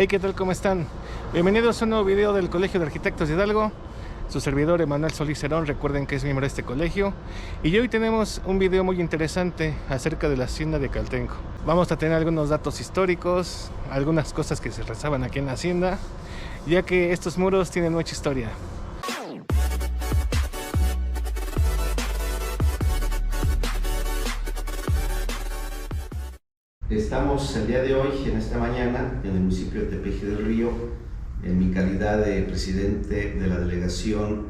Hey, ¿qué tal? ¿Cómo están? Bienvenidos a un nuevo video del Colegio de Arquitectos de Hidalgo. Su servidor Emanuel Solís Cerón, recuerden que es miembro de este colegio. Y hoy tenemos un video muy interesante acerca de la hacienda de Caltenco. Vamos a tener algunos datos históricos, algunas cosas que se rezaban aquí en la hacienda, ya que estos muros tienen mucha historia. Estamos el día de hoy, en esta mañana, en el municipio de Tepeji del Río, en mi calidad de presidente de la delegación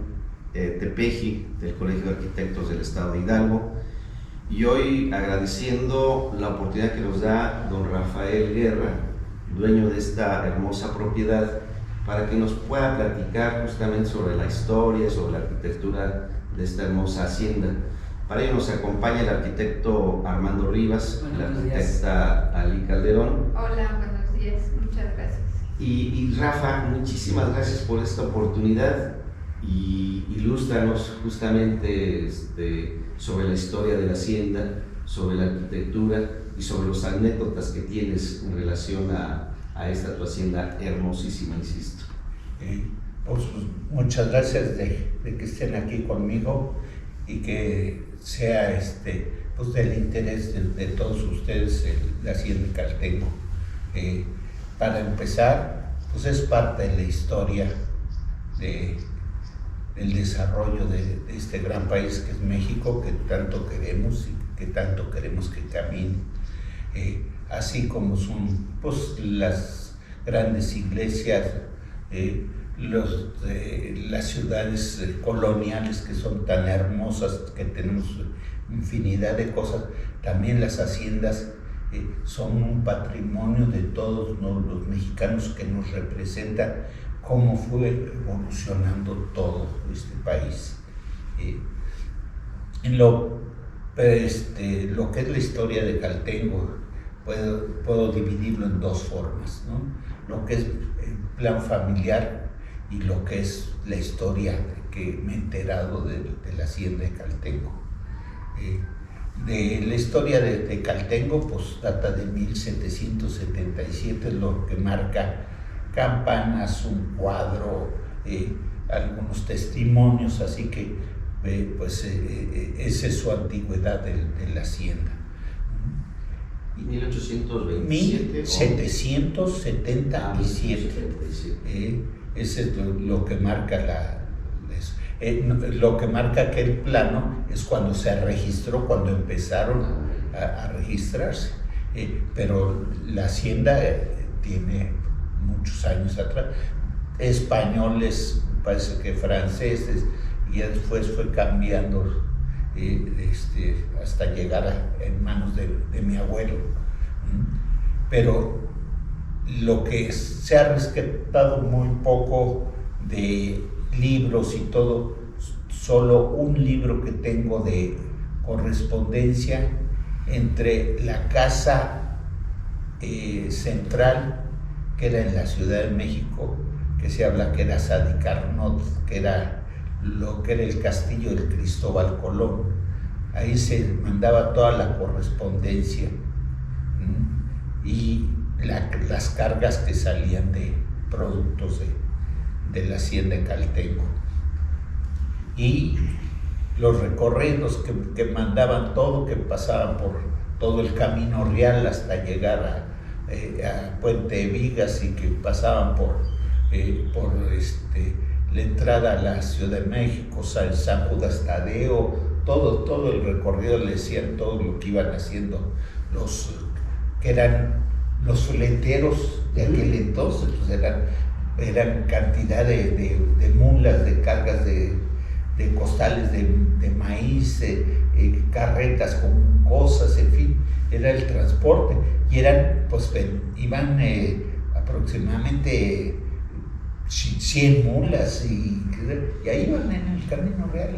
Tepeji del Colegio de Arquitectos del Estado de Hidalgo, y hoy agradeciendo la oportunidad que nos da don Rafael Guerra, dueño de esta hermosa propiedad, para que nos pueda platicar justamente sobre la historia, sobre la arquitectura de esta hermosa hacienda. Para ello nos acompaña el arquitecto Armando Rivas, la arquitecta Ali Calderón. Hola, buenos días, muchas gracias. Y Rafa, muchísimas gracias por esta oportunidad y ilústranos justamente sobre la historia de la hacienda, sobre la arquitectura y sobre los anécdotas que tienes en relación a esta tu hacienda hermosísima, insisto. Pues muchas gracias de que estén aquí conmigo y que sea pues del interés de todos ustedes la hacienda de Caltenco. Para empezar, pues es parte de la historia del desarrollo de este gran país que es México, que tanto queremos y que tanto queremos que camine, así como son pues las grandes iglesias, las ciudades coloniales que son tan hermosas, que tenemos infinidad de cosas. También las haciendas son un patrimonio de todos los mexicanos que nos representan cómo fue evolucionando todo este país. En lo que es la historia de Caltenco, puedo dividirlo en dos formas, ¿no? Lo que es el plan familiar y lo que es la historia que me he enterado de la hacienda de Caltenco. De la historia de Caltenco, pues data de 1777, lo que marca campanas, un cuadro, algunos testimonios, así que esa es su antigüedad de la hacienda. ¿Y 1827? 1777. Ese es lo que marca lo que marca aquel plano es cuando se registró, cuando empezaron a registrarse. Pero la hacienda tiene muchos años atrás. Españoles, parece que franceses, y después fue cambiando hasta llegar en manos de mi abuelo. Pero lo que se ha rescatado muy poco de libros y todo, solo un libro que tengo de correspondencia entre la casa central, que era en la Ciudad de México, que se habla que era Sadi Carnot, que era lo que era el castillo del Cristóbal Colón. Ahí se mandaba toda la correspondencia y las cargas que salían de productos de la hacienda de Caltenco, y los recorridos que mandaban todo, que pasaban por todo el camino real hasta llegar a Puente de Vigas, y que pasaban por la entrada a la Ciudad de México, San Judas Tadeo, todo el recorrido le decían todo lo que iban haciendo los que eran los fleteros de aquel entonces. Pues eran cantidad de mulas, de cargas de costales de maíz, carretas con cosas, en fin, era el transporte. Y iban aproximadamente 100 mulas y ahí iban en el camino real.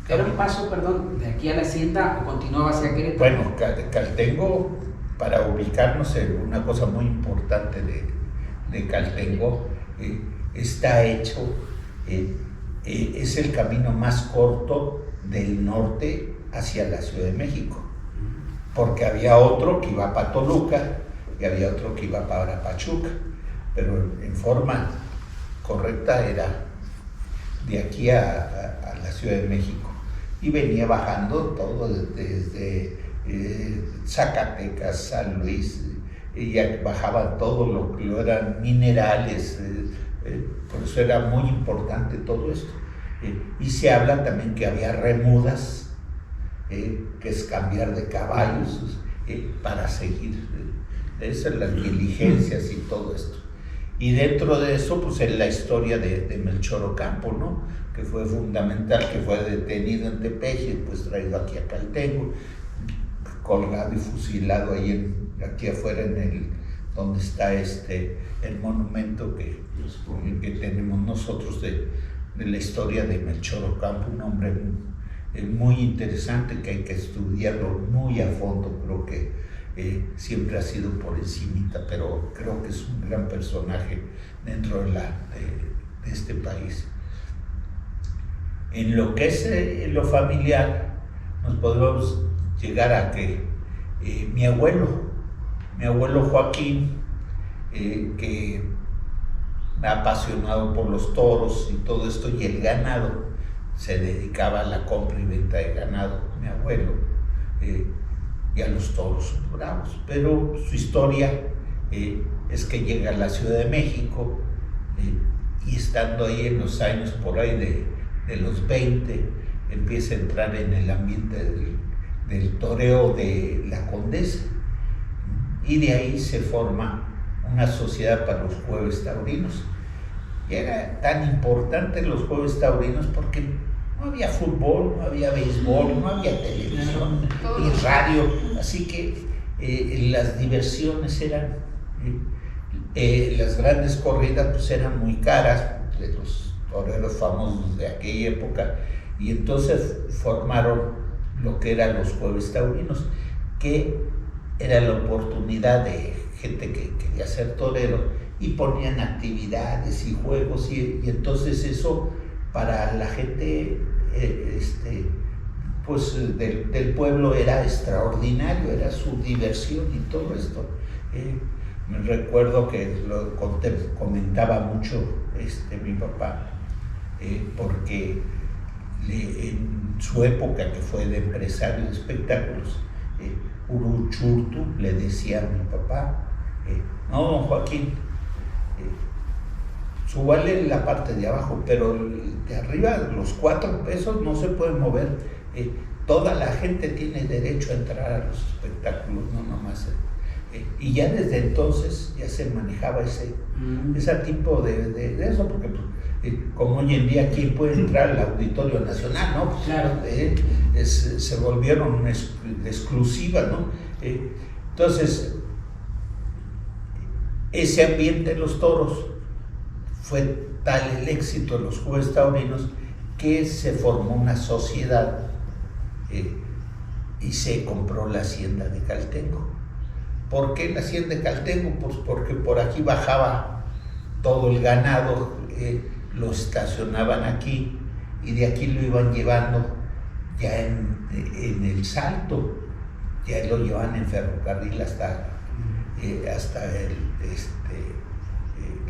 ¿Era un paso, perdón, de aquí a la hacienda o continuaba hacia Querétaro? Bueno, Caltenco, para ubicarnos en una cosa muy importante de Caltenco, está hecho, es el camino más corto del norte hacia la Ciudad de México, porque había otro que iba para Toluca, y había otro que iba para Pachuca, pero en forma correcta era de aquí a la Ciudad de México, y venía bajando todo desde Zacatecas, San Luis, y ya bajaba todo lo que eran minerales, por eso era muy importante todo esto. Y se habla también que había remudas, que es cambiar de caballos para seguir, esas las diligencias y todo esto. Y dentro de eso, pues en la historia de Melchor Ocampo, ¿no? Que fue fundamental, que fue detenido en Tepeji, pues traído aquí a Caltengo, colgado y fusilado ahí aquí afuera donde está el monumento que tenemos nosotros de la historia de Melchor Ocampo, un hombre muy interesante que hay que estudiarlo muy a fondo. Creo que siempre ha sido por encimita, pero creo que es un gran personaje dentro de este país. En lo que es lo familiar, nos podemos llegar a que mi abuelo Joaquín, que me ha apasionado por los toros y todo esto, y el ganado, se dedicaba a la compra y venta de ganado, mi abuelo, y a los toros bravos. Pero su historia es que llega a la Ciudad de México, y estando ahí en los años por ahí de los 20, empieza a entrar en el ambiente del toreo de la Condesa, y de ahí se forma una sociedad para los jueves taurinos. Y era tan importante los jueves taurinos porque no había fútbol, no había béisbol, no había televisión y radio, así que las diversiones eran, las grandes corridas pues eran muy caras, de los toreros famosos de aquella época, y entonces formaron lo que eran los jueves taurinos, que era la oportunidad de gente que quería ser torero, y ponían actividades y juegos, y entonces eso para la gente pues del pueblo era extraordinario, era su diversión y todo esto. Me recuerdo que lo comentaba mucho mi papá, porque en su época, que fue de empresario de espectáculos, Uruchurtu le decía a mi papá, no, don Joaquín, súbale la parte de abajo, pero de arriba los 4 pesos no se pueden mover. Toda la gente tiene derecho a entrar a los espectáculos, no nomás. Y ya desde entonces ya se manejaba ese tipo de eso, porque como hoy en día, ¿quién puede entrar al Auditorio Nacional? ¿No? Claro. Se volvieron exclusivas, ¿no? Entonces, ese ambiente en los toros fue tal el éxito de los jueves taurinos que se formó una sociedad y se compró la hacienda de Caltengo. ¿Por qué la hacienda de Caltengo? Pues porque por aquí bajaba todo el ganado, lo estacionaban aquí, y de aquí lo iban llevando ya en el Salto, ya lo llevaban en ferrocarril hasta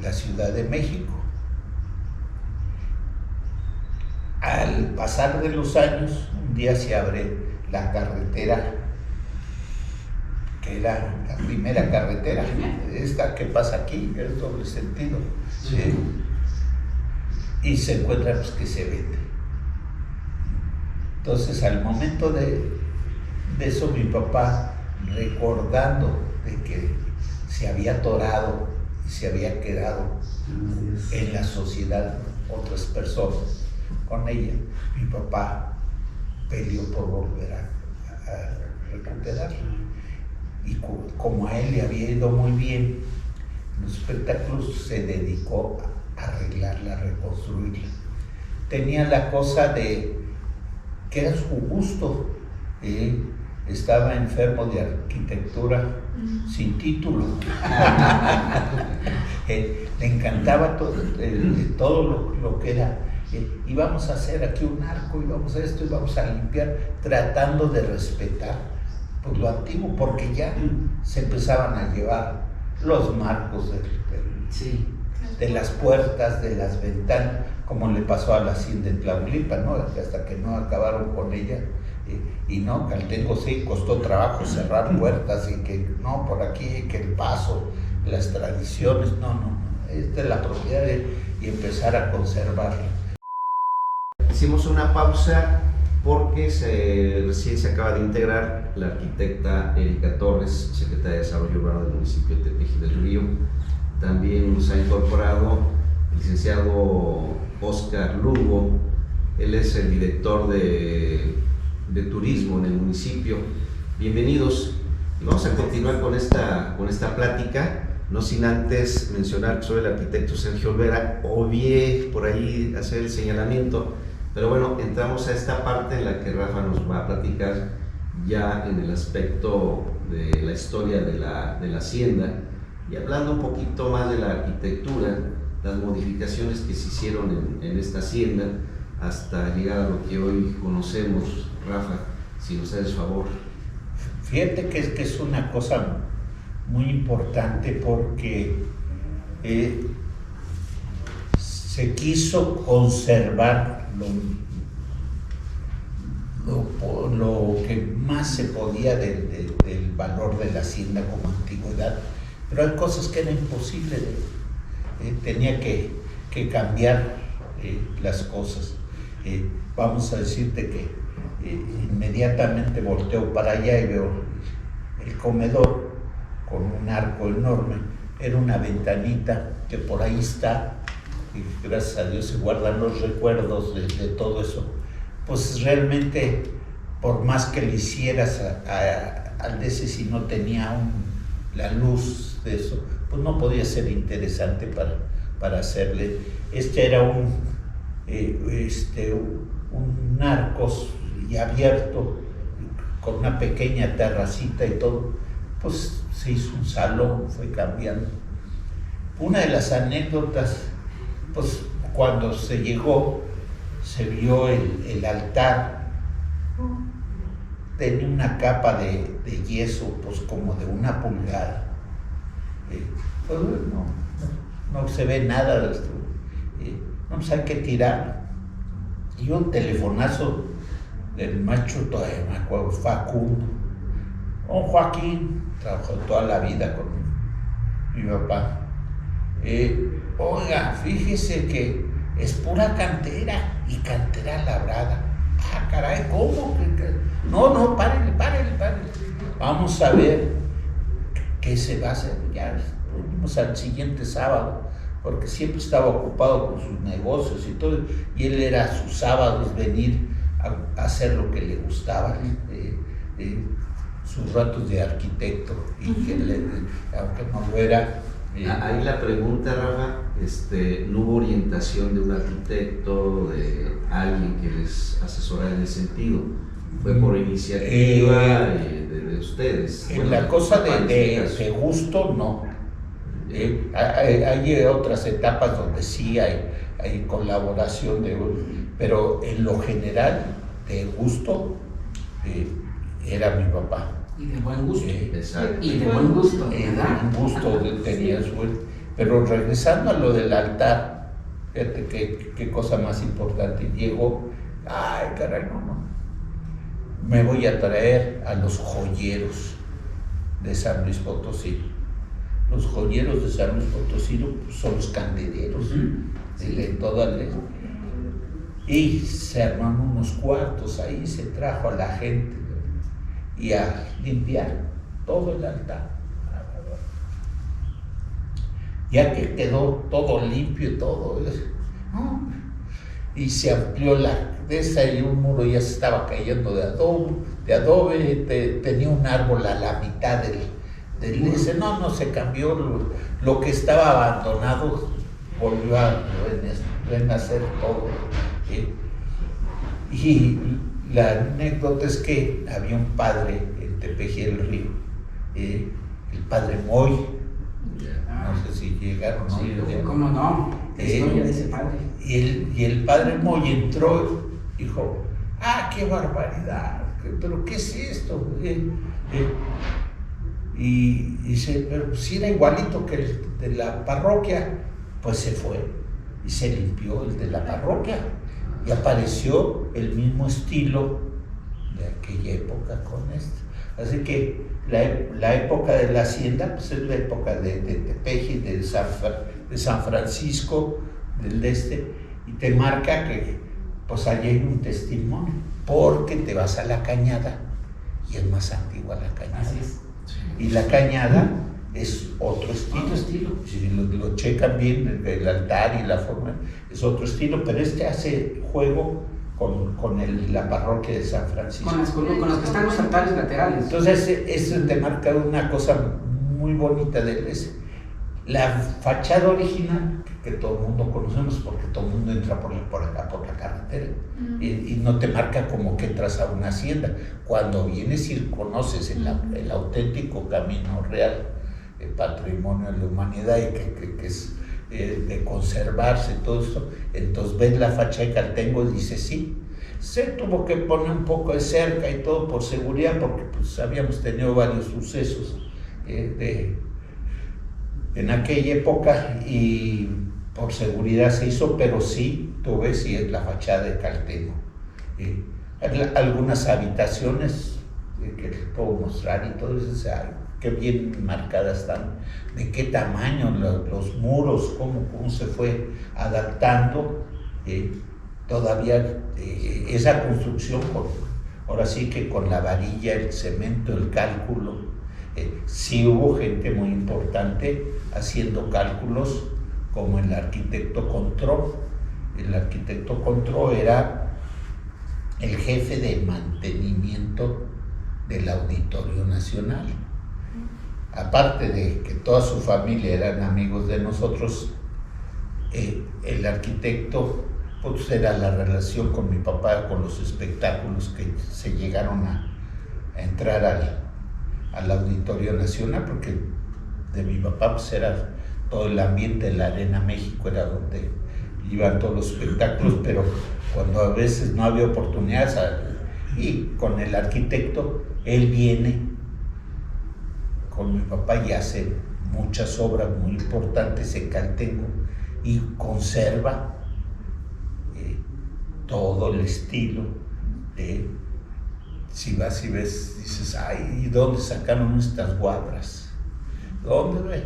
la Ciudad de México. Al pasar de los años, un día se abre la carretera, que era la primera carretera, esta que pasa aquí, que es doble sentido, y se encuentra pues, que se vende. Entonces, al momento de eso, mi papá, recordando de que se había atorado y se había quedado en la sociedad otras personas con ella, mi papá peleó por volver a recuperarla. Y como a él le había ido muy bien en los espectáculos, se dedicó a arreglarla, a reconstruirla. Tenía la cosa de que era su gusto. Estaba enfermo de arquitectura sin título. Le encantaba todo lo que era. Íbamos a hacer aquí un arco, íbamos a esto, íbamos a limpiar, tratando de respetar pues, lo antiguo, porque ya se empezaban a llevar los marcos Sí. de las puertas, de las ventanas, como le pasó a la hacienda de Tlahuilipa, ¿no? Hasta que no acabaron con ella. Y no, Caltengo sí costó trabajo cerrar puertas y que no, por aquí, que el paso, las tradiciones, no. Esta es la propiedad y empezar a conservarla. Hicimos una pausa porque recién se acaba de integrar la arquitecta Erika Torres, secretaria de Desarrollo Urbano del municipio de Tepeji del Río. También nos ha incorporado el licenciado Oscar Lugo. Él es el director de turismo en el municipio. Bienvenidos. Y vamos a continuar con esta plática, no sin antes mencionar que soy el arquitecto Sergio Olvera. Obvié por ahí hacer el señalamiento, pero bueno, entramos a esta parte en la que Rafa nos va a platicar ya en el aspecto de la historia de la hacienda y hablando un poquito más de la arquitectura, las modificaciones que se hicieron en esta hacienda hasta llegar a lo que hoy conocemos. Rafa, si nos haces favor. Fíjate que es una cosa muy importante porque se quiso conservar lo que más se podía del valor de la hacienda como antigüedad, pero hay cosas que era imposible, tenía que cambiar las cosas. Vamos a decirte que inmediatamente volteo para allá y veo el comedor con un arco enorme, era una ventanita que por ahí está, y gracias a Dios se guardan los recuerdos de todo eso. Pues realmente, por más que le hicieras al de ese, si no tenía la luz de eso, pues no podía ser interesante para hacerle. Este era un arcos y abierto, con una pequeña terracita y todo, pues se hizo un salón, fue cambiando. Una de las anécdotas, pues cuando se llegó, se vio el altar, tenía una capa de yeso, pues como de 1 pulgada. Pues no se ve nada de esto. No, pues hay que tirar. Y un telefonazo del macho, todavía me acuerdo, Facundo. Don Joaquín, trabajó toda la vida con mi papá. Oiga, fíjese que es pura cantera y cantera labrada. Ah, caray, ¿cómo? No, párele. Vamos a ver qué se va a hacer. Ya fuimos al siguiente sábado, porque siempre estaba ocupado con sus negocios y todo, y él era sus sábados venir a hacer lo que le gustaba, sus ratos de arquitecto, y que aunque no lo era. Ahí la pregunta, Rafa, ¿no hubo orientación de un arquitecto, de alguien que les asesorara en ese sentido? ¿Fue por iniciativa de ustedes? En la cosa de gusto, no. Hay otras etapas donde sí hay colaboración, pero en lo general, de gusto, era mi papá. Y de buen gusto. Exacto. Y de buen gusto. De buen gusto tenía su. Pero regresando a lo del altar, fíjate qué cosa más importante. Llegó, ay, caray, no. Me voy a traer a los joyeros de San Luis Potosí. Los joyeros de San Luis Potosí son los candeleros de toda la. Y se armaron unos cuartos ahí, se trajo a la gente y a limpiar todo el altar. Ya que quedó todo limpio y todo, ¿no? Y se amplió de esa, y un muro ya se estaba cayendo de adobe, tenía un árbol a la mitad del ese, no se cambió, lo que estaba abandonado volvió a renacer todo. Y la anécdota es que había un padre en Tepeji del Río, el padre Moy, no sé si llegaron, ¿no? Sí, ¿cómo no? La historia de ese padre. Y el padre Moy entró y dijo, ¡ah, qué barbaridad! ¿Pero qué es esto? Y dice, pero si era igualito que el de la parroquia, pues se fue y se limpió el de la parroquia y apareció el mismo estilo de aquella época con esto. Así que la época de la hacienda pues es la época de Tepeji, de San Francisco, del y te marca que pues allí hay un testimonio, porque te vas a la Cañada y es más antigua la Cañada. Así es. Y la Cañada es otro estilo. Otro estilo. Si lo checan bien, el altar y la forma, es otro estilo, pero hace juego con la parroquia de San Francisco. Con los que están los altares laterales. Entonces, eso te marca una cosa muy bonita de iglesia. La fachada original, que todo el mundo conocemos, porque todo el mundo entra por acá, por la carretera, y no te marca como que entras a una hacienda. Cuando vienes y conoces el auténtico camino real, el patrimonio de la humanidad, y que es de conservarse todo esto, entonces ves la fachada de Caltengo y dices, sí, se tuvo que poner un poco de cerca y todo por seguridad, porque pues habíamos tenido varios sucesos en aquella época y por seguridad se hizo, pero sí, tú ves, y es la fachada de Caltengo. Algunas habitaciones que les puedo mostrar y todo eso, o sea, qué bien marcadas están, de qué tamaño, los muros, cómo se fue adaptando, todavía esa construcción, ahora sí que con la varilla, el cemento, el cálculo. Sí hubo gente muy importante haciendo cálculos, como el arquitecto Contró. El arquitecto Contró era el jefe de mantenimiento del Auditorio Nacional. Aparte de que toda su familia eran amigos de nosotros, el arquitecto pues era la relación con mi papá, con los espectáculos que se llegaron a entrar al Auditorio Nacional, porque de mi papá pues era todo el ambiente de la Arena México, era donde iban todos los espectáculos, pero cuando a veces no había oportunidades, y con el arquitecto, él viene con mi papá y hace muchas obras muy importantes en Caltengo y conserva todo el estilo de... Si vas y ves, dices, ay, ¿y dónde sacaron estas cuadras? ¿Dónde, ve?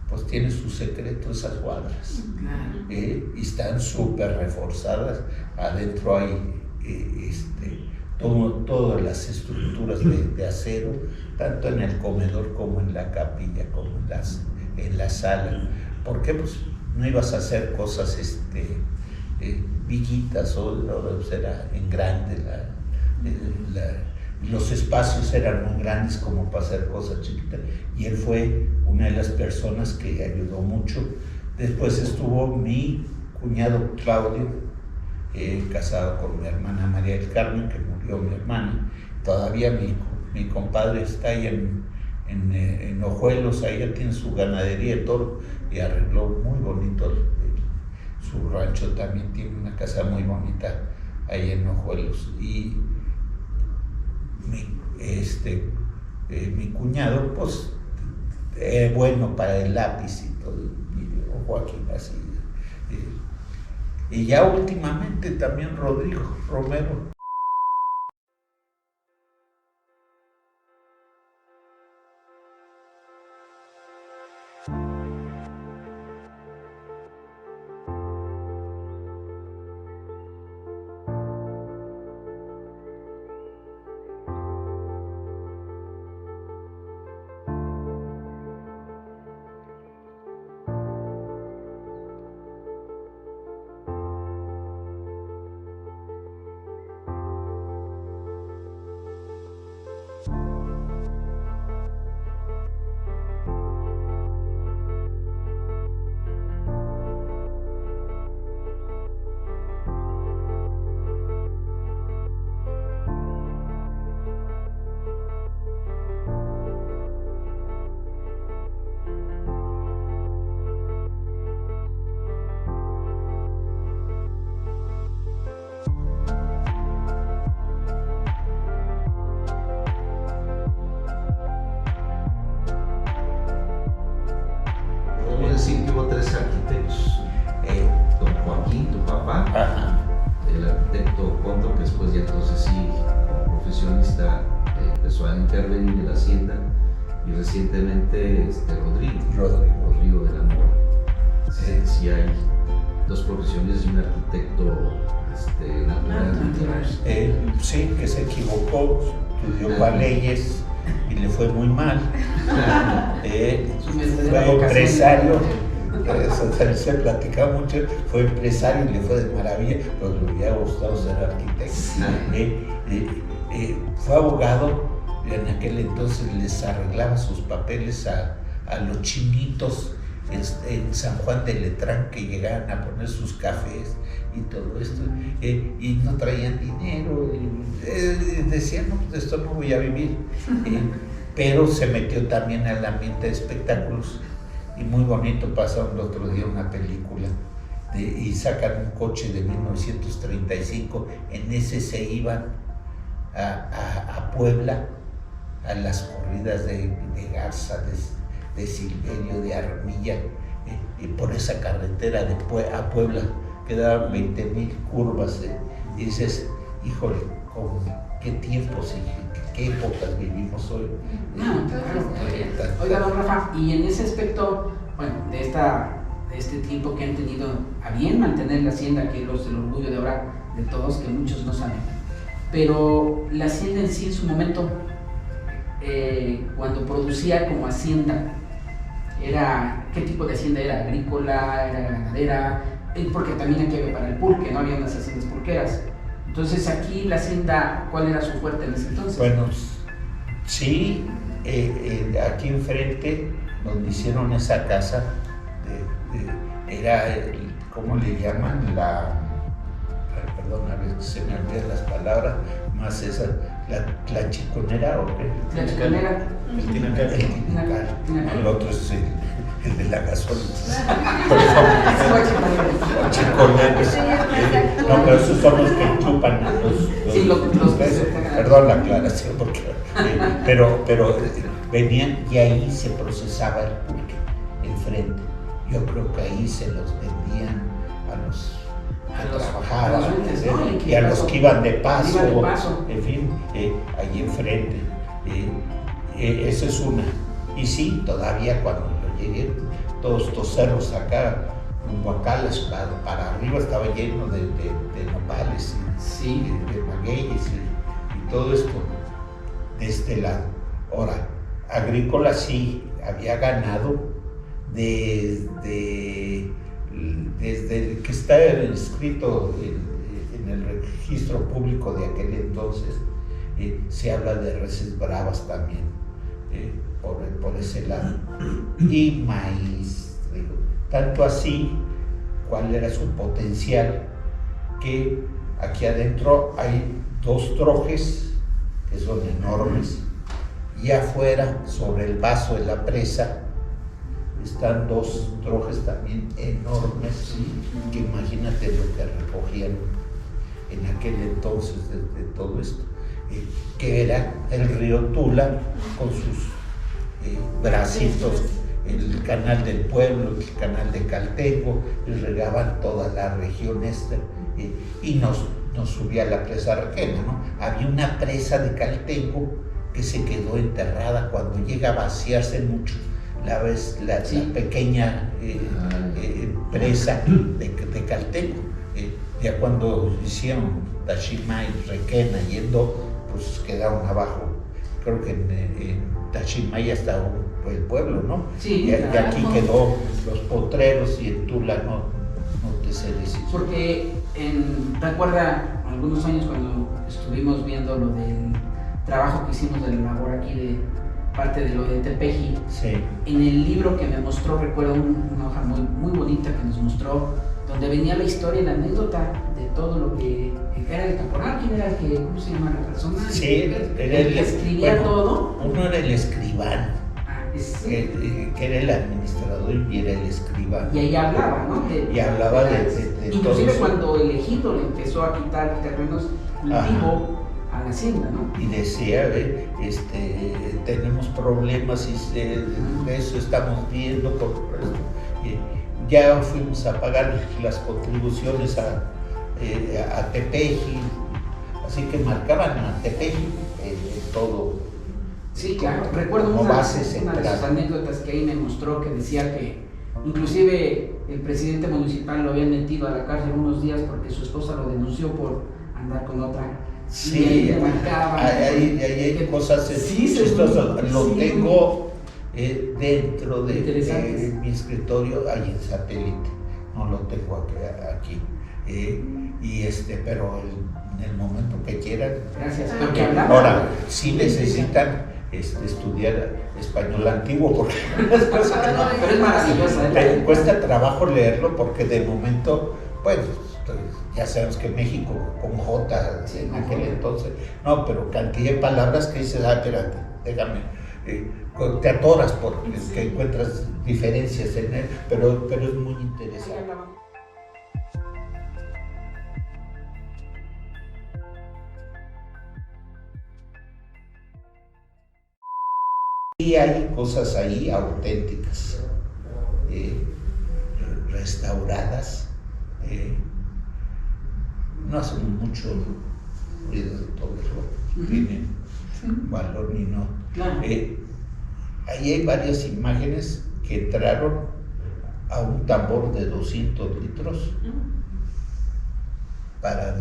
Pues tiene su secreto esas cuadras. Claro. Y están súper reforzadas. Adentro hay todas las estructuras de acero, tanto en el comedor como en la capilla, como en la sala. ¿Por qué? Pues no ibas a hacer cosas viguitas, o era en grande los espacios eran muy grandes como para hacer cosas chiquitas, y él fue una de las personas que ayudó mucho. Después estuvo mi cuñado Claudio, casado con mi hermana María del Carmen, que murió mi hermana. Todavía mi compadre está ahí en Ojuelos, ahí ya tiene su ganadería y todo, y arregló muy bonito su rancho. También tiene una casa muy bonita ahí en Ojuelos. Y mi cuñado, pues, bueno para el lápiz y todo, y Joaquín así. Y ya últimamente también Rodrigo Romero. personal intervenir de la hacienda, y recientemente Rodrigo de la Mora. Sí hay dos profesiones y un arquitecto natural. Sí, que se equivocó, estudió para leyes y le fue muy mal. Fue empresario, eso se platica mucho, fue empresario y le fue de maravilla, pero le hubiera gustado ser arquitecto. Fue abogado, en aquel entonces les arreglaba sus papeles a los chinitos en San Juan de Letrán que llegaban a poner sus cafés y todo esto, y no traían dinero, decían, no, pues de esto no voy a vivir, pero se metió también al ambiente de espectáculos, y muy bonito. Pasaron el otro día una película y sacan un coche de 1935, en ese se iban a Puebla, a las corridas de Garza, de Silverio, de Armilla, y por esa carretera a Puebla quedaban 20,000 curvas, y dices, híjole, qué tiempos y qué épocas vivimos hoy. Oiga, don Rafa, y en ese aspecto, bueno, de este tiempo que han tenido a bien mantener la hacienda, que es el orgullo de ahora de todos, que muchos no saben, pero la hacienda en sí en su momento, cuando producía como hacienda, ¿qué tipo de hacienda era? ¿Agrícola? ¿Era ganadera? Porque también aquí había para el pulque, no había unas haciendas pulqueras. Entonces aquí la hacienda, ¿cuál era su fuerte en ese entonces? Bueno, sí, aquí enfrente, donde hicieron esa casa, era, ¿cómo le llaman? Perdón, a veces se me olvidan las palabras, más esa, la chiconera, ¿o qué? La chiconera. El tinacal. El otro es el de la gasolina. No, pero esos son los que chupan perdón la aclaración, pero venían y ahí se procesaba el pulque enfrente. Yo creo que ahí se los vendían a los que trabajaban, ¿no? Y a los que iban de paso, en fin, allí enfrente. Esa es una. Y sí, todavía cuando yo llegué, todos estos cerros acá, Huacales, para arriba estaba lleno de nopales, de magueyes y todo esto de este lado. Ahora, agrícola sí, había ganado desde que está escrito en el registro público de aquel entonces, se habla de reses bravas también, por ese lado, y maíz, tanto así, cuál era su potencial, que aquí adentro hay 2 trojes que son enormes, y afuera, sobre el vaso de la presa, están 2 trojes también enormes, que imagínate lo que recogían en aquel entonces de todo esto, que era el río Tula con sus bracitos, el canal del pueblo, el canal de Caltengo, y regaban toda la región esta, y nos subía la presa Requena, ¿no? Había una presa de Caltengo que se quedó enterrada cuando llega a vaciarse mucho. La pequeña presa de Caltengo, ya cuando hicieron Tashima y Requena yendo, pues quedaron abajo. Creo que en Tashima ya estaba el pueblo, ¿no? Sí, y aquí quedó los potreros, y en Tula no te sé decir. Porque recuerda algunos años cuando estuvimos viendo lo del trabajo que hicimos de la labor aquí de parte de lo de Tepeji. Sí. En el libro que me mostró, recuerdo una hoja muy, muy bonita que nos mostró, donde venía la historia y la anécdota de todo lo que era el caporal. ¿Quién era el que, cómo se llama la persona? Sí, era el que escribía todo. Uno era el escribano, que era el administrador y era el escribano. Y ahí hablaba, ¿no? Y hablaba de inclusive todo cuando el ejido le empezó a quitar terrenos cultivo a la hacienda, ¿no? Y decía, tenemos problemas y de eso estamos viendo por esto. Ya fuimos a pagar las contribuciones a Tepeji, así que marcaban a Tepeji todo Sí, claro. Recuerdo como una base de sus central. anécdotas que ahí me mostró, que decía que inclusive el presidente municipal lo había metido a la cárcel unos días porque su esposa lo denunció por andar con otra. Y Sí, ahí le marcaban. ahí hay cosas Sí, chistosas. Lo sí, tengo dentro de interesantes. mi escritorio, ahí en satélite. No lo tengo aquí. Pero en el momento que quieran. Gracias. Porque hablaba. Ahora, sí necesitan estudiar español antiguo porque las cosas que no. Pero es maravillosa. Te cuesta trabajo leerlo porque de momento, bueno, ya sabemos que México con J en aquel entonces, no, pero cantidad de palabras que dices, espérate, déjame, te atoras porque que encuentras diferencias en él, pero es muy interesante. Y hay cosas ahí auténticas, restauradas, no hacen mucho ruido de todo eso, tiene valor ni no. Claro. Ahí hay varias imágenes que entraron a un tambor de 200 litros para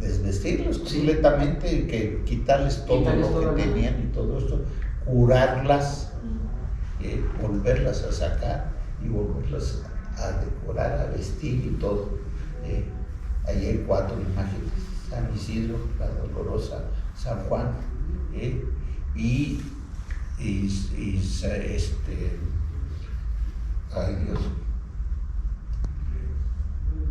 desvestirlos completamente, que quitarles todo lo que tenían y todo esto, curarlas, volverlas a sacar y volverlas a decorar, a vestir y todo. Ahí hay 4 imágenes: San Isidro, la Dolorosa, San Juan, ay Dios,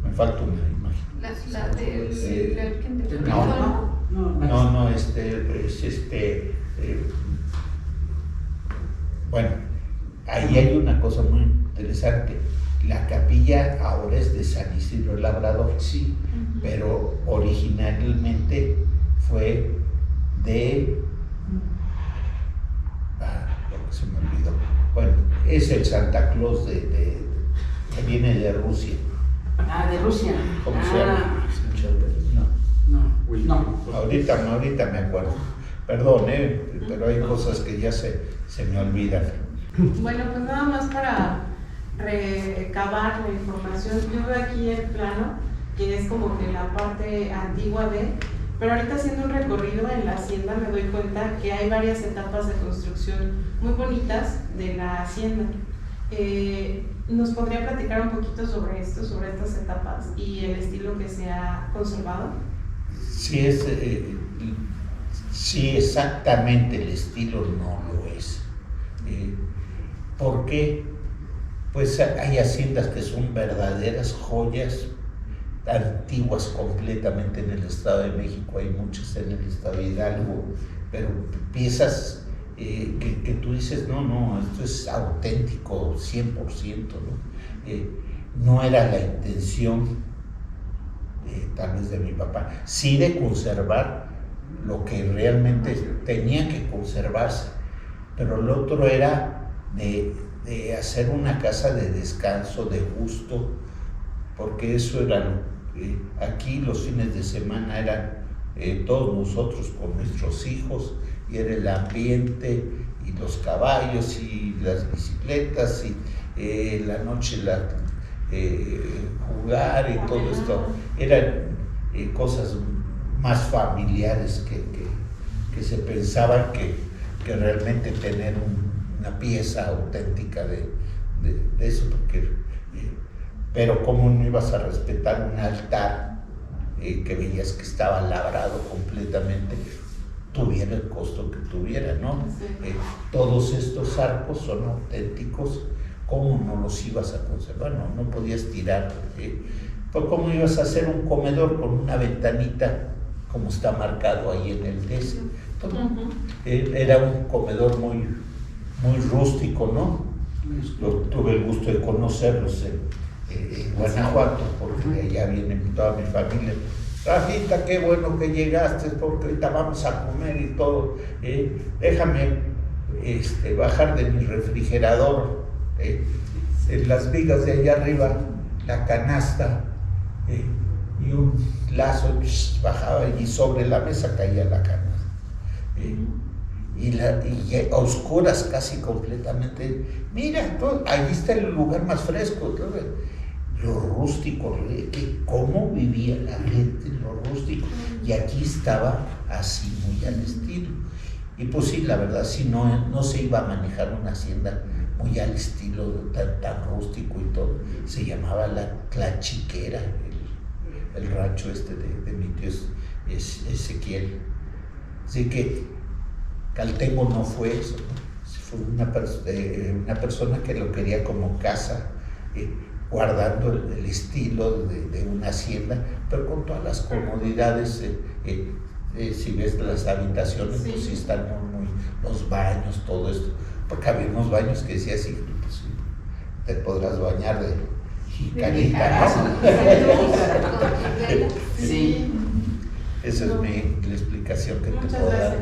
me falta una imagen. La del la Virgen de No, bueno, ahí hay una cosa muy interesante. La capilla ahora es de San Isidro Labrador, Sí. pero originalmente fue de... lo que se me olvidó. Bueno, es el Santa Claus que viene de Rusia. Ah, de Rusia. ¿Cómo se llama? No. Ahorita me acuerdo. Perdón, pero hay cosas que ya se me olvidan. Bueno, pues nada más para recabar la información. Yo veo aquí el plano, que es como que la parte antigua pero ahorita haciendo un recorrido en la hacienda me doy cuenta que hay varias etapas de construcción muy bonitas de la hacienda. ¿Nos podría platicar un poquito sobre esto, sobre estas etapas y el estilo que se ha conservado? Sí, exactamente el estilo no lo es. ¿Por qué? Pues hay haciendas que son verdaderas joyas, antiguas completamente en el Estado de México, hay muchas en el Estado de Hidalgo, pero piezas que tú dices, no, esto es auténtico 100%, ¿no? No era la intención, tal vez de mi papá, sí de conservar lo que realmente tenía que conservarse, pero lo otro era de hacer una casa de descanso, de gusto, porque eso era aquí los fines de semana eran todos nosotros con nuestros hijos, y era el ambiente y los caballos y las bicicletas y la noche jugar y todo esto, eran cosas más familiares que se pensaban que realmente tener una pieza auténtica de eso, pero cómo no ibas a respetar un altar que veías que estaba labrado completamente, tuviera el costo que tuviera, ¿no? Sí. Todos estos arcos son auténticos, ¿cómo no los ibas a conservar? No podías tirar, pues ¿cómo ibas a hacer un comedor con una ventanita como está marcado ahí en el DS? Era un comedor muy rústico, ¿no? Tuve el gusto de conocerlos en Guanajuato, porque allá viene toda mi familia. Rafita, qué bueno que llegaste, porque ahorita vamos a comer y todo. Déjame bajar de mi refrigerador, en las vigas de allá arriba, la canasta y un lazo, bajaba y sobre la mesa caía la canasta. y a oscuras casi completamente. Mira, ahí está el lugar más fresco, lo rústico, cómo vivía la gente, lo rústico, y aquí estaba así muy al estilo. Y pues sí, la verdad, sí, no se iba a manejar una hacienda muy al estilo tan rústico y todo. Se llamaba la Chiquera, el rancho de mi tío Ezequiel. Así que Caltengo no fue eso, ¿no? Fue una persona que lo quería como casa, guardando el estilo de una hacienda, pero con todas las comodidades. Si ves las habitaciones, sí, pues sí están muy, los baños, todo esto, porque había unos baños que decía así, pues, te podrás bañar de jicarita, ¿no? Sí. Esa es la explicación que te puedo dar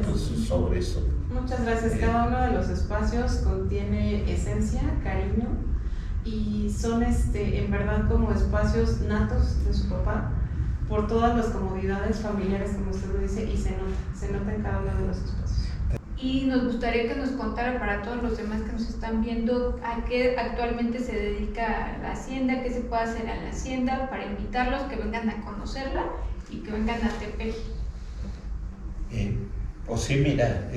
sobre eso. Muchas gracias. Cada uno de los espacios contiene esencia, cariño, y son en verdad como espacios natos de su papá, por todas las comodidades familiares, como usted lo dice, y se nota en cada uno de los espacios. Y nos gustaría que nos contara para todos los demás que nos están viendo a qué actualmente se dedica la hacienda, qué se puede hacer en la hacienda, para invitarlos que vengan a conocerla y que vengan a Tepeji. Pues sí, mira,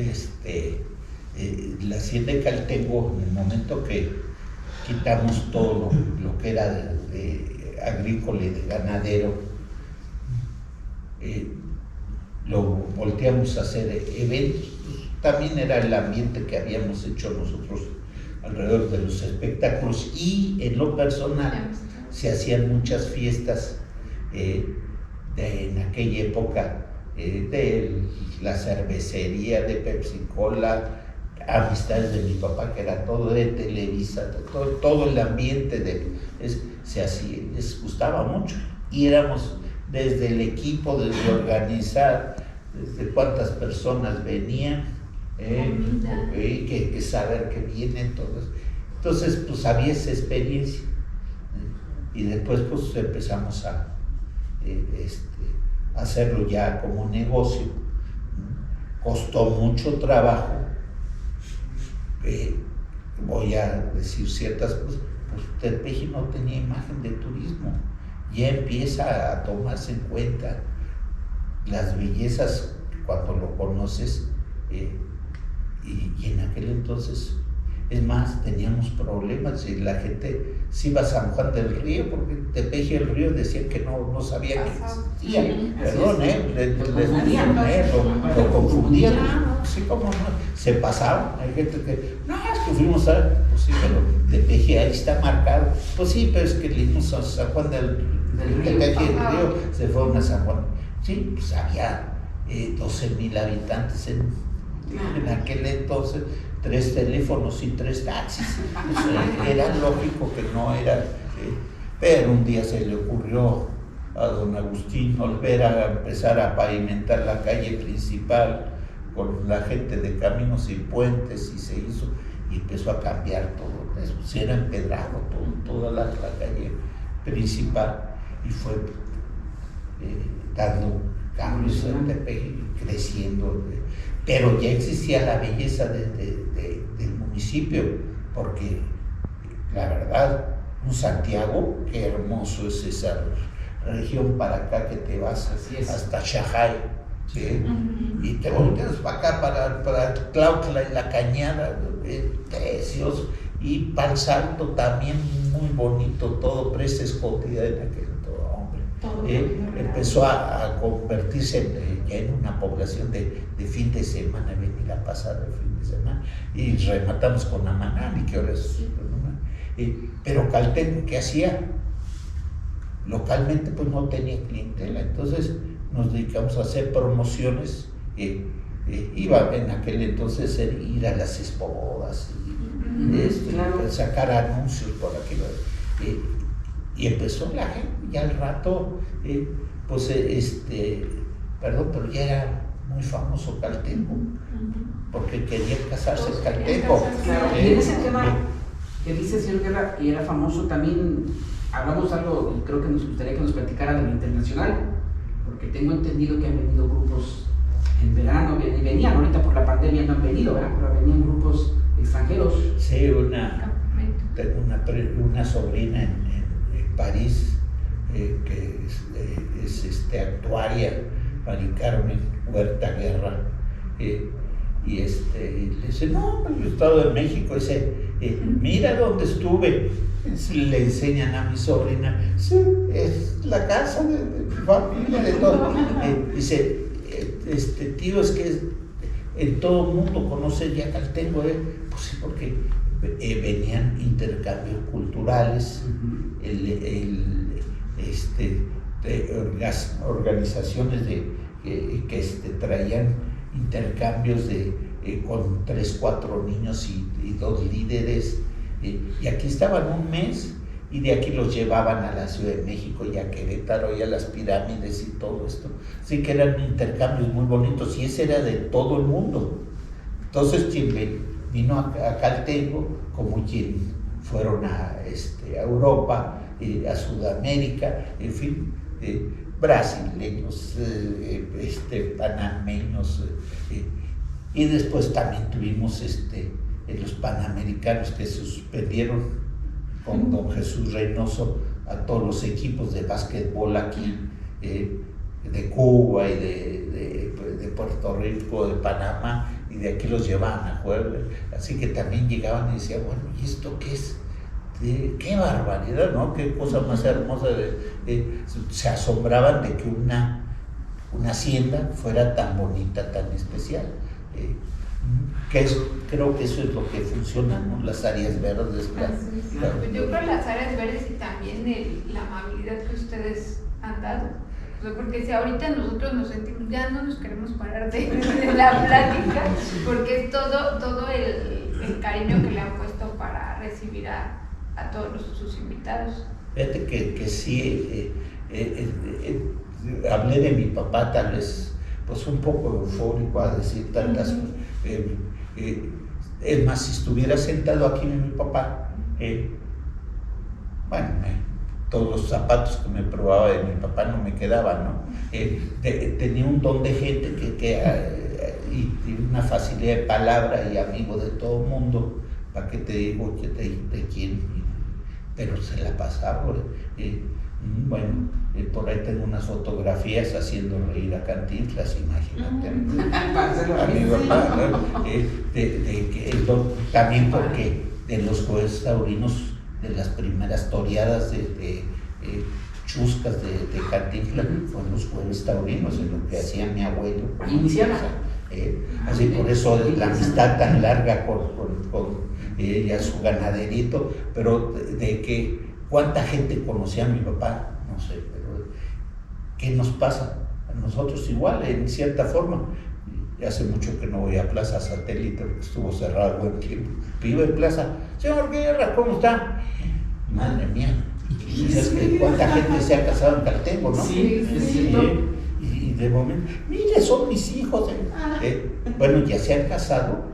la hacienda de Caltengo, en el momento que quitamos todo lo que era de agrícola y de ganadero, lo volteamos a hacer eventos. También era el ambiente que habíamos hecho nosotros alrededor de los espectáculos, y en lo personal se hacían muchas fiestas en aquella época, de la cervecería, de Pepsi Cola, amistades de mi papá, que era todo de Televisa, todo el ambiente se hacía, les gustaba mucho, y éramos desde el equipo, desde organizar, desde cuántas personas venían, que saber que vienen todos. Entonces, pues había esa experiencia, y después pues empezamos a hacerlo ya como negocio. Costó mucho trabajo, voy a decir ciertas cosas, pues Tepeji no tenía imagen de turismo. Ya empieza a tomarse en cuenta las bellezas cuando lo conoces, y en aquel entonces, es más, teníamos problemas, y la gente se iba a San Juan del Río, porque Tepeji el Río decían que no sabía que existía, perdón, lo confundían, sí, como no, se pasaban, hay gente que, no, es que fuimos pues sí, pero Tepeji ahí está marcado, pues sí, pero es que le dimos a San Juan del Río, se fueron a San Juan, sí, pues había 12,000 habitantes en aquel entonces, 3 teléfonos y 3 taxis. Era lógico que no era, pero un día se le ocurrió a don Agustín Olvera empezar a pavimentar la calle principal con la gente de Caminos y Puentes, y se hizo, y empezó a cambiar todo eso. Se era empedrado toda la calle principal, y fue dando cambios en Tepeji, creciendo, pero ya existía la belleza del municipio, porque la verdad, un Santiago, qué hermoso es esa región para acá que te vas hasta Shanghái, ¿sí? Y te volteas para acá, para Tlautla y la Cañada, precioso, y Pal Salto también muy bonito, todo presa escondida en aquel empezó a convertirse ya en una población de fin de semana, venir a pasar el fin de semana, y rematamos con Amanali, que ahora es, pero Caltengo, ¿qué hacía? Localmente pues no tenía clientela, entonces nos dedicamos a hacer promociones, iba en aquel entonces ir a las expobodas, sacar anuncios por aquí, y empezó la gente, y al rato, perdón, pero ya era muy famoso Caltengo, porque quería casarse en Caltengo. Claro, y en ese tema que dice el señor Guerra, que era famoso, también hablamos algo, y creo que nos gustaría que nos platicara de lo internacional, porque tengo entendido que han venido grupos en verano, venían, ahorita por la pandemia no han venido, ¿verdad? Pero venían grupos extranjeros. Sí, una sobrina en París, que es actuaria, Mari Carmen Huerta Guerra, y le dice, no, el Estado de México, dice, mira dónde estuve. Le enseñan a mi sobrina, sí, es la casa de mi familia, de todo. Dice, tío, es que en todo el mundo conoce Yacaltengo, pues sí, porque venían intercambios culturales, organizaciones que traían intercambios con 3, 4 niños y 2 líderes, y aquí estaban un mes, y de aquí los llevaban a la Ciudad de México y a Querétaro y a las pirámides y todo esto. Así que eran intercambios muy bonitos, y ese era de todo el mundo. Entonces quien vino a Caltengo, como quien fueron a Europa, a Sudamérica, en fin, brasileños, panameños, y después también tuvimos los panamericanos que se suspendieron con don Jesús Reynoso a todos los equipos de básquetbol aquí, de Cuba y de Puerto Rico, de Panamá, y de aquí los llevaban a jugar. Así que también llegaban y decían, bueno, ¿y esto qué es? Qué barbaridad, ¿no? Qué cosa más hermosa. Se asombraban de que una hacienda fuera tan bonita, tan especial. Creo que eso es lo que funciona, ¿no? Las áreas verdes. Pues yo creo las áreas verdes y también la amabilidad que ustedes han dado. Porque si ahorita nosotros nos sentimos, ya no nos queremos parar de la plática, porque es todo el cariño que le han puesto para recibir a todos sus invitados. Fíjate que sí, hablé de mi papá, tal vez pues un poco eufórico a decir tantas cosas. Es más, si estuviera sentado aquí mi papá, todos los zapatos que me probaba de mi papá no me quedaban, ¿no? Tenía un don de gente y una facilidad de palabra, y amigo de todo el mundo. ¿Para qué te digo de quién? Pero se la pasaba. Por ahí tengo unas fotografías haciendo reír a Cantinflas, imagínate. A mi papá, ¿no? También porque de los jueces taurinos, de las primeras toreadas de chuscas de Cantinflas, fueron los jueves taurinos, en lo que hacía mi abuelo. Iniciaba. Así por eso la amistad tan larga con ella, su ganaderito, pero de que cuánta gente conocía a mi papá, no sé, pero ¿qué nos pasa? A nosotros igual, en cierta forma. Hace mucho que no voy a Plaza Satélite, porque estuvo cerrado buen tiempo. Vivo en Plaza, señor Guerra, ¿cómo está? Madre mía, es que cuánta gente se ha casado en Caltengo, ¿no? Sí, es cierto. Y de momento, mire, son mis hijos. Bueno, ya se han casado.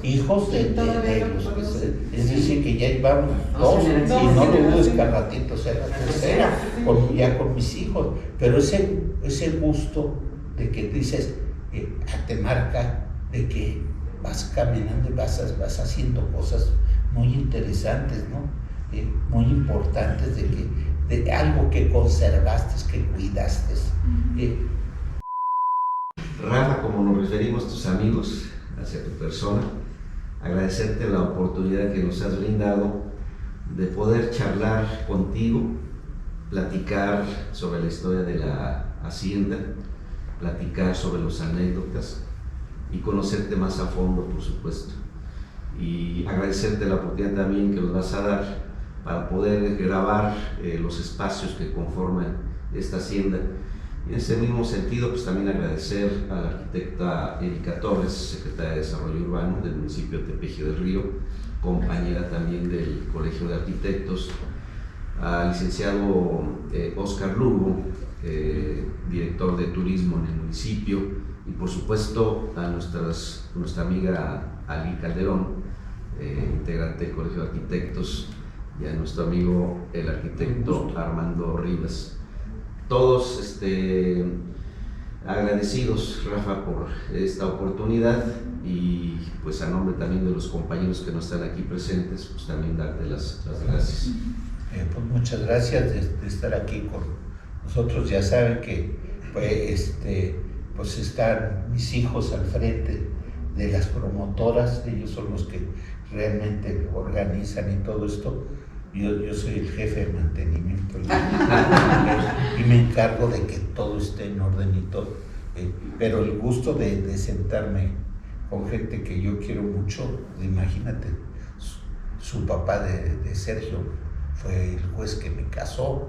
Hijos de los, es decir, que ya iban 2, y no lo dudes que al ratito sea la tercera, ya con mis hijos. Pero ese gusto de que dices, te marca, de que vas caminando y vas haciendo cosas muy interesantes, ¿no? Muy importantes, de algo que conservaste, que cuidaste. Rafa, como nos referimos tus amigos hacia tu persona, agradecerte la oportunidad que nos has brindado de poder charlar contigo, platicar sobre la historia de la hacienda, platicar sobre las anécdotas y conocerte más a fondo, por supuesto. Y agradecerte la oportunidad también que nos vas a dar para poder grabar los espacios que conforman esta hacienda. Y en ese mismo sentido, pues también agradecer a la arquitecta Erika Torres, secretaria de Desarrollo Urbano del municipio de Tepeji del Río, compañera también del Colegio de Arquitectos, al licenciado Oscar Lugo, director de turismo en el municipio, y por supuesto a nuestra amiga Ali Calderón, integrante del Colegio de Arquitectos, y a nuestro amigo el arquitecto Armando Rivas. Todos Agradecidos, Rafa, por esta oportunidad y pues a nombre también de los compañeros que no están aquí presentes, pues también darte las gracias. Pues muchas gracias de estar aquí con nosotros. Ya saben que pues están mis hijos al frente de las promotoras, ellos son los que realmente organizan y todo esto. Yo soy el jefe de mantenimiento y me encargo de que todo esté en orden y todo. Pero el gusto de sentarme con gente que yo quiero mucho, imagínate, su papá de Sergio fue el juez que me casó,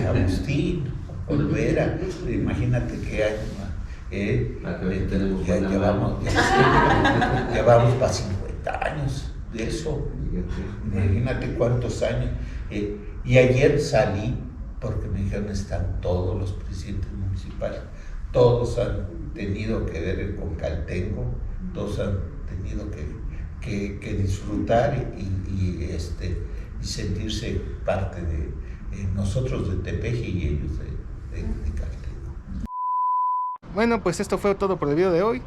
Agustín Olvera, imagínate qué año, ya vamos para 50 años de eso, imagínate cuántos años. Y ayer salí porque me dijeron, están todos los presidentes municipales, todos han tenido que ver con Caltenco, todos han tenido que disfrutar y sentirse parte de nosotros de Tepeji y ellos de Caltenco. Bueno, pues esto fue todo por el video de hoy,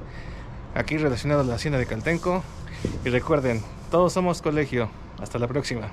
aquí relacionado a la hacienda de Caltenco. Y recuerden, todos somos colegio. Hasta la próxima.